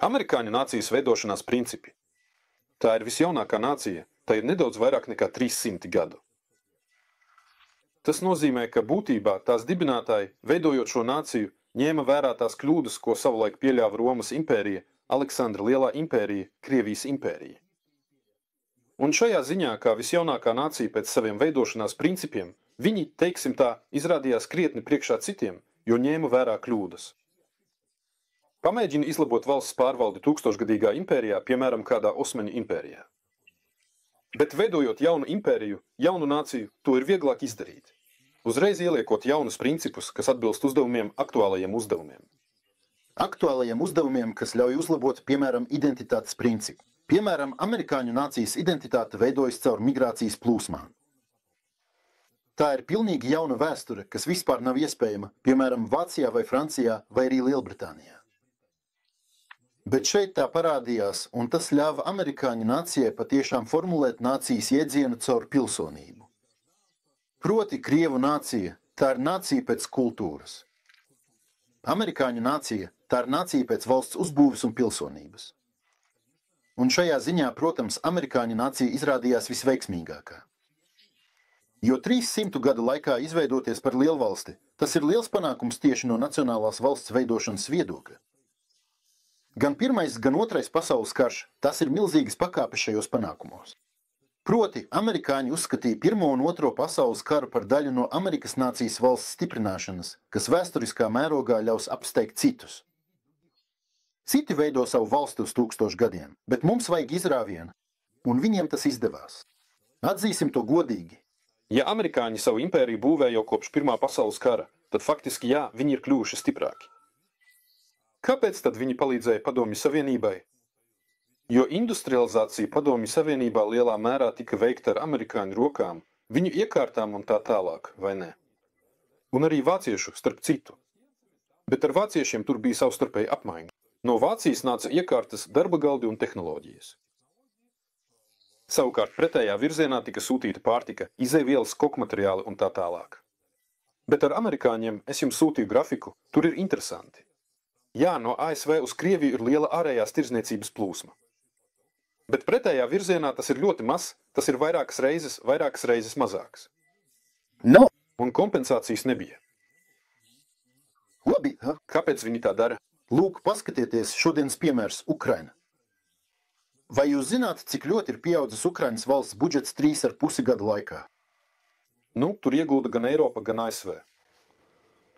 Amerikāņu nācijas veidošanās principi. Tā ir visjaunākā nācija, tā ir nedaudz vairāk nekā 300 gadu. Tas nozīmē, ka būtībā tās dibinātāji, veidojot šo nāciju, ņēma vērā tās kļūdas, ko savulaik pieļāva Romas impērija, Aleksandra Lielā impērija, Krievijas impērija. Un šajā ziņā, kā visjaunākā nācija pēc saviem veidošanās principiem, viņi, teiksim tā, izrādījās krietni priekšā citiem, jo ņēma vērā kļūdas. Pamēģina izlabot valsts pārvaldi tūkstošgadīgā impērijā, piemēram, kādā Osmaņu impērijā. Bet veidojot jaunu impēriju, jaunu nāciju, to ir vieglāk izdarīt. Uzreiz ieliekot jaunus principus, kas atbilst uzdevumiem, aktuālajiem uzdevumiem. Aktuālajiem uzdevumiem, kas ļauj uzlabot, piemēram, identitātes principu. Piemēram, amerikāņu nācijas identitāte veidojas caur migrācijas plūsmām. Tā ir pilnīgi jauna vēsture, kas vispār nav iespējama, piemēram, Vācijā vai Francijā vai arī Lielbritānijā. Bet šeit tā parādījās, un tas ļāva amerikāņu nācijai patiešām formulēt nācijas iedzienu caur pilsonību. Proti Krievu nācija, tā ir nācija pēc kultūras. Amerikāņu nācija, tā ir nācija pēc valsts uzbūves un pilsonības. Un šajā ziņā, protams, amerikāņu nācija izrādījās visveiksmīgākā. Jo 300 gadu laikā izveidoties par lielvalsti, tas ir liels panākums tieši no nacionālās valsts veidošanas viedokļa. Gan pirmais, gan otrais pasaules karš, tas ir milzīgas pakāpes šajos panākumos. Proti, amerikāņi uzskatīja Pirmo un Otro pasaules karu par daļu no Amerikas nācijas valsts stiprināšanas, kas vēsturiskā mērogā ļaus apsteigt citus. Citi veido savu valsti uz 1000 gadiem, bet mums vajag izrāvienu, un viņiem tas izdevās. Atzīsim to godīgi. Ja amerikāņi savu impēriju būvē jau kopš Pirmā pasaules kara, tad faktiski jā, viņi ir kļuvuši stiprāki. Kāpēc tad viņi palīdzēja Padomju Savienībai? Jo industrializācija Padomju Savienībā lielā mērā tika veikta ar amerikāņu rokām, viņu iekārtām un tā tālāk, vai ne? Un arī vāciešu, starp citu. Bet ar vāciešiem tur bija savstarpēja apmaiņa. No Vācijas nāca iekārtas, darba galdi un tehnoloģijas. Savukārt pretējā virzienā tika sūtīta pārtika, izejvielas, kokmateriāli un tā tālāk. Bet ar amerikāņiem es jums sūtīju grafiku, tur ir interesanti. Jā, no ASV uz Krieviju ir liela ārējās tirdzniecības plūsma. Bet pretējā virzienā tas ir ļoti maz, tas ir vairākas reizes mazāks. No. Un kompensācijas nebija. Labi, Kāpēc viņi tā dara? Lūk, paskatieties šodienas piemērs Ukraina. Vai jūs zināt, cik ļoti ir pieaudzis Ukrainas valsts budžets 3,5 gadu laikā? Tur iegulda gan Eiropa, gan ASV.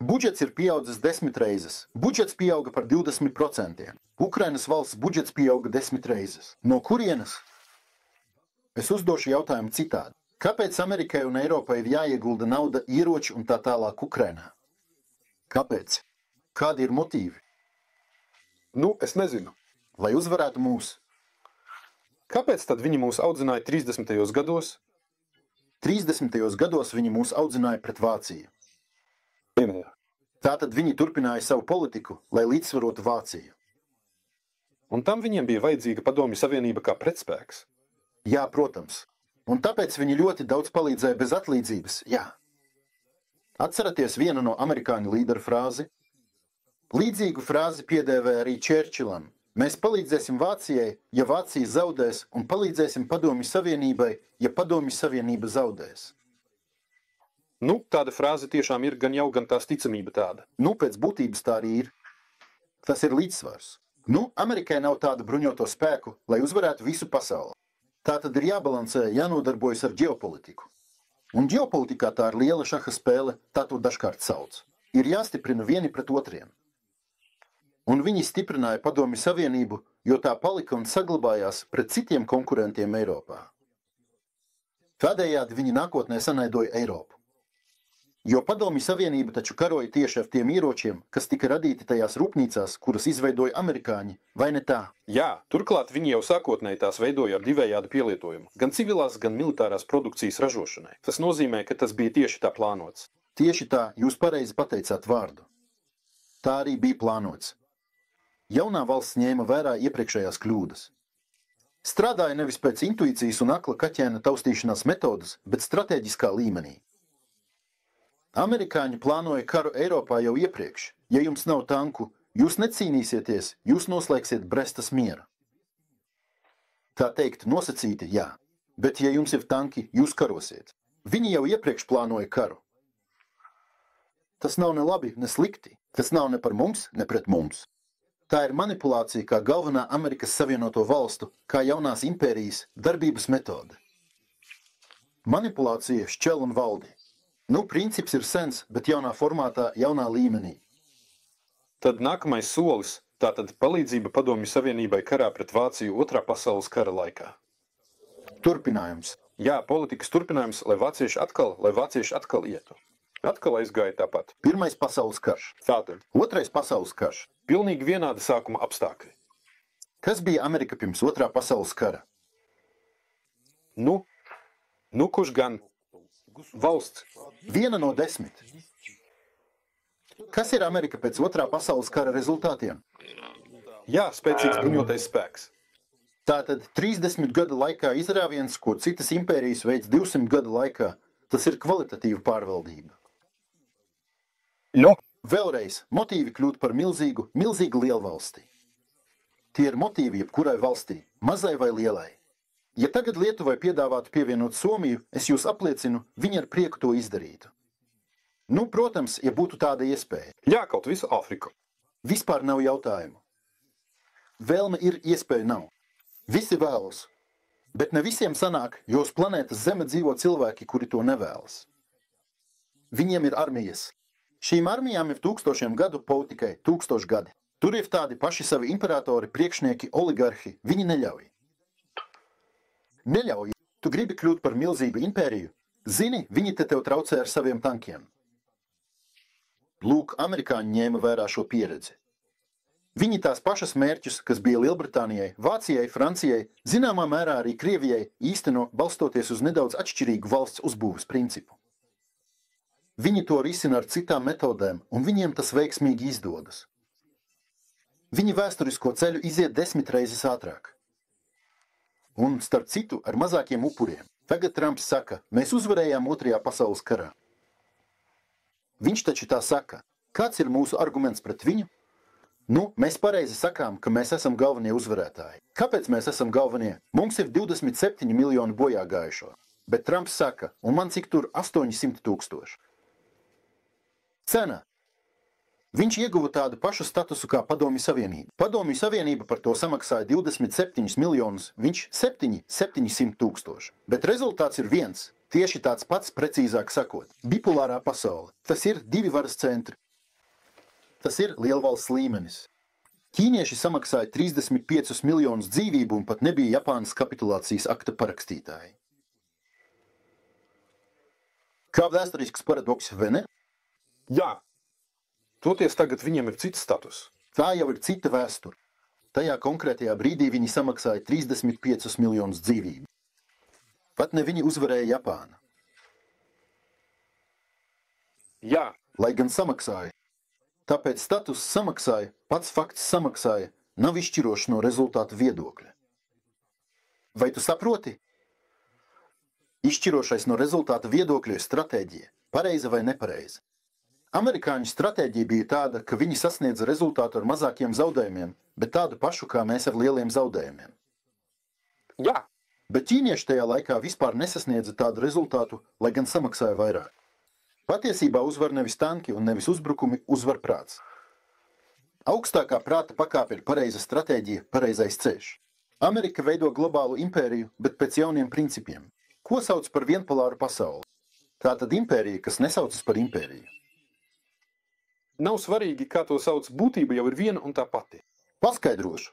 Budžets ir pieaudzis 10 reizes. Budžets pieauga par 20%. Ukrainas valsts budžets pieauga 10 reizes. No kurienes? Es uzdošu jautājumu citādi. Kāpēc Amerikai un Eiropai ir jāiegulda nauda, ieroči un tā tālāk Ukrainā? Kāpēc? Kādi ir motīvi? Es nezinu. Lai uzvarētu mūs. Kāpēc tad viņi mūs audzināja 30. gados? 30. gados viņi mūs audzināja pret Vāciju. Jā. Tātad viņi turpināja savu politiku, lai līdzsvarotu Vāciju. Un tam viņiem bija vajadzīga Padomju Savienība kā pretspēks. Jā, protams. Un tāpēc viņi ļoti daudz palīdzēja bez atlīdzības, jā. Atceraties vienu no amerikāņu līderu frāzi? Līdzīgu frāzi piedēvē arī Čērčilam. Mēs palīdzēsim Vācijai, ja Vācija zaudēs, un palīdzēsim Padomju Savienībai, ja Padomju Savienība zaudēs. Tāda frāze tiešām ir gan jau, gan tās ticamība tāda. Pēc būtības tā arī ir. Tas ir līdzsvars. Amerikai nav tādu bruņoto spēku, lai uzvarētu visu pasauli. Tā tad ir jābalansē, jānodarbojas ar ģeopolitiku. Un ģeopolitikā tā ir liela šaha spēle, tā to dažkārt sauc. Ir jāstiprina vieni pret otriem. Un viņi stiprināja Padomju Savienību, jo tā palika un saglabājās pret citiem konkurentiem Eiropā. Tādējādi viņi nākotnē sanaidoja Eiropu. Jo Padomju Savienība taču karoja tieši ar tiem ieročiem, kas tika radīti tajās rūpnīcās, kuras izveidoja amerikāņi, vai ne tā? Jā, turklāt viņi jau sākotnēji tās veidoja ar divējādu pielietojumu, gan civilās, gan militārās produkcijas ražošanai. Tas nozīmē, ka tas bija tieši tā plānots. Tieši tā, jūs pareizi pateicāt vārdu. Tā arī bija plānots. Jaunā valsts ņēma vērā iepriekšējās kļūdas. Strādāja nevis pēc intuīcijas un akla kaķēna taustīšanās metodas, bet stratēģiskā līmenī. Amerikāņi plānoja karu Eiropā jau iepriekš. Ja jums nav tanku, Jūs necīnīsieties, jūs noslēgsiet Brestas mieru. Tā teikt, nosacīti, jā, bet ja jums ir tanki, jūs karosiet. Viņi jau iepriekš plānoja karu. Tas nav ne labi, ne slikti. Tas nav ne par mums, ne pret mums. Tā ir manipulācija kā galvenā Amerikas Savienoto Valstu, kā jaunās impērijas darbības metode. Manipulācija šķel un valdi. Princips ir sens, bet jaunā formātā, jaunā līmenī. Tad nākamais solis, tātad palīdzība Padomju Savienībai karā pret Vāciju Otrā pasaules kara laikā. Turpinājums. Jā, politikas turpinājums, lai vācieši atkal ietu. Atkal aizgāja tāpat. Pirmais pasaules karš. Tātad. Otrais pasaules karš. Pilnīgi vienāda sākuma apstākļi. Kas bija Amerika pirms Otrā pasaules kara? Kurš gan? Valsts. 1 no 10. Kas ir Amerika pēc Otrā pasaules kara rezultātiem? Jā, spēcīgs bruņotais spēks. Tātad 30 gadu laikā izrāviens, ko citas impērijas veids 200 gadu laikā, tas ir kvalitatīva pārvaldība. Vēlreiz, motīvi kļūt par milzīgu lielvalsti. Tie ir motīvi jebkurai valstī, mazai vai lielai. Ja tagad Lietuvai piedāvātu pievienot Somiju, es jūs apliecinu, viņi ar prieku to izdarītu. Protams, ja būtu tāda iespēja. Jā, kaut visu Afriku. Vispār nav jautājumu. Vēlme ir, iespēja nav. Visi vēlas. Bet ne visiem sanāk, jo uz planētas Zeme dzīvo cilvēki, kuri to nevēlas. Viņiem ir armijas. Šīm armijām ir 1000 gadu, politikai 1000 gadi. Tur ir tādi paši savi imperatori, priekšnieki, oligarhi. Viņi neļauj. Neļauj. Tu gribi kļūt par milzīgu impēriju? Zini, viņi tev traucē ar saviem tankiem. Lūk, amerikāņi ņēma vērā šo pieredzi. Viņi tās pašas mērķus, kas bija Lielbritānijai, Vācijai, Francijai, zināmā mērā arī Krievijai, īsteno balstoties uz nedaudz atšķirīgu valsts uzbūves principu. Viņi to risina ar citām metodēm, un viņiem tas veiksmīgi izdodas. Viņi vēsturisko ceļu iziet 10 reizes ātrāk. Un, starp citu, ar mazākiem upuriem. Tagad Trumps saka, mēs uzvarējām Otrajā pasaules karā. Viņš taču tā saka. Kāds ir mūsu arguments pret viņu? Mēs pareizi sakām, ka mēs esam galvenie uzvarētāji. Kāpēc mēs esam galvenie? Mums ir 27 miljoni bojā gājušo. Bet Trumps saka, un man cik tur 800 000. Cena. Viņš ieguva tādu pašu statusu kā Padomju Savienība. Padomju Savienība par to samaksāja 27 miljonus, viņš 700 000. Bet rezultāts ir viens. Tieši tāds pats, precīzāk sakot. Bipolārā pasaule. Tas ir 2 varas centri. Tas ir lielvalsts līmenis. Ķīnieši samaksāja 35 miljonus dzīvību un pat nebija Japānas kapitulācijas akta parakstītāji. Kā vēsturisks paradoks, vai ne? Jā. Toties tagad viņiem ir cits status. Tā jau ir cita vēsture. Tajā konkrētajā brīdī viņi samaksāja 35 miljonus dzīvību. Pat ne viņi uzvarēja Japānu. Jā. Lai gan samaksāja. Tāpēc status samaksāja, pats fakts samaksāja, nav izšķiroši no rezultātu viedokļa. Vai tu saproti? Izšķirošais no rezultātu viedokļa ir stratēģija, pareiza vai nepareiza. Amerikāņu stratēģija bija tāda, ka viņi sasniedza rezultātu ar mazākiem zaudējumiem, bet tādu pašu kā mēs ar lieliem zaudējumiem. Jā. Bet ķīnieši tajā laikā vispār nesasniedza tādu rezultātu, lai gan samaksāja vairāk. Patiesībā uzvar nevis tanki un nevis uzbrukumi, uzvar prāts. Augstākā prāta pakāpe ir pareiza stratēģija, pareizais ceļš. Amerika veido globālu impēriju, bet pēc jauniem principiem. Ko sauc par vienpolāru pasauli? Tā tad impērija, kas nesaucas par impēriju. Nav svarīgi, kā to sauc, būtība jau ir viena un tā pati. Paskaidrošu.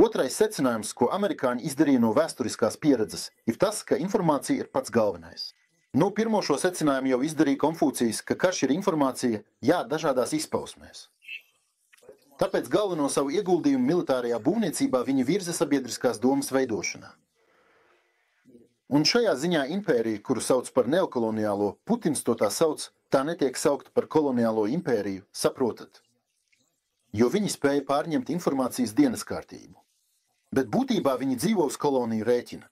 Otrais secinājums, ko amerikāņi izdarīja no vēsturiskās pieredzes, ir tas, ka informācija ir pats galvenais. Pirmo šo secinājumu jau izdarīja Konfūcijs, ka karš ir informācija, jā, dažādās izpausmēs. Tāpēc galveno savu ieguldījumu militārajā būvniecībā viņi virza sabiedriskās domas veidošanā. Un šajā ziņā impērija, kuru sauc par neokoloniālo, Putins to tā sauc, tā netiek saukta par koloniālo impēriju, saprotat? Jo viņi spēja pārņemt informācijas dienas kārtību. Bet būtībā viņi dzīvo uz koloniju rēķina.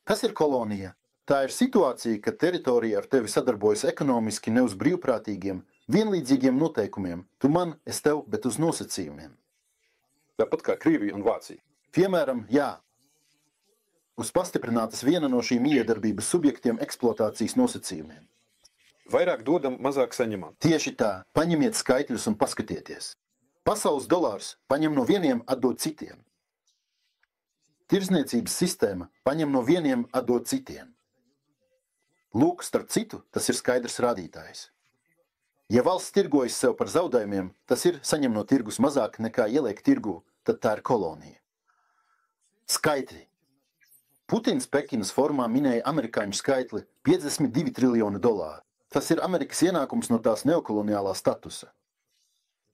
Kas ir kolonija? Tā ir situācija, kad teritorija ar tevi sadarbojas ekonomiski ne uz brīvprātīgiem, vienlīdzīgiem noteikumiem. Tu man, es tev, bet uz nosacījumiem. Tāpat kā Krievija un Vācija. Piemēram, jā. Uz pastiprinātas viena no šīm iedarbības subjektiem eksploatācijas nosacījumiem. Vairāk dodam, mazāk saņemam. Tieši tā, paņemiet skaitļus un paskatieties. Pasaules dolārs paņem no vieniem, atdod citiem. Tirdzniecības sistēma paņem no vieniem, atdod citiem. Lūk, starp citu, tas ir skaidrs rādītājs. Ja valsts tirgojas sev par zaudējumiem, tas ir saņem no tirgus mazāk nekā ieliek tirgū, tad tā ir kolonija. Skaitļi. Putins Pekinas formā minēja amerikāņu skaitli 52 triljoni dolāru. Tas ir Amerikas ienākums no tās neokoloniālā statusa.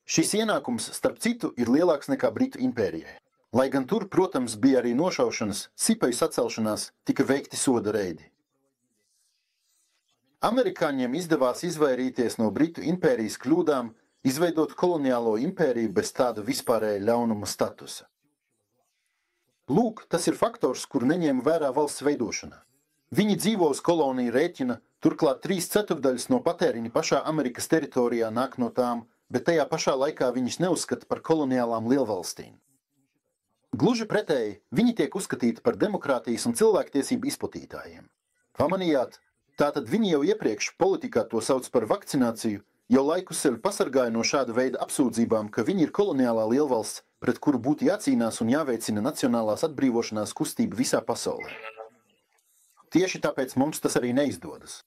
Šis ienākums, starp citu, ir lielāks nekā Britu impērijai. Lai gan tur, protams, bija arī nošaušanas, sipeju sacelšanās, tika veikti soda reidi. Amerikāņiem izdevās izvairīties no Britu impērijas kļūdām, izveidot koloniālo impēriju bez tāda vispārēja ļaunuma statusa. Lūk, tas ir faktors, kur neņēma vērā valsts veidošanā. Viņi dzīvo uz koloniju rēķina, turklāt 3/4 no patēriņa pašā Amerikas teritorijā nāk no tām, bet tajā pašā laikā viņus neuzskata par koloniālām lielvalstīm. Gluži pretēji, viņi tiek uzskatīti par demokrātijas un cilvēktiesību izplatītājiem. Pamanījāt? Tātad viņi jau iepriekš politikā to sauc par vakcināciju, jau laiku sevi pasargāja no šāda veida apsūdzībām, ka viņi ir koloniālā lielvalsts, pret kuru būtu jācīnās un jāveicina nacionālās atbrīvošanās kustība visā pasaulē. Tieši tāpēc mums tas arī neizdodas.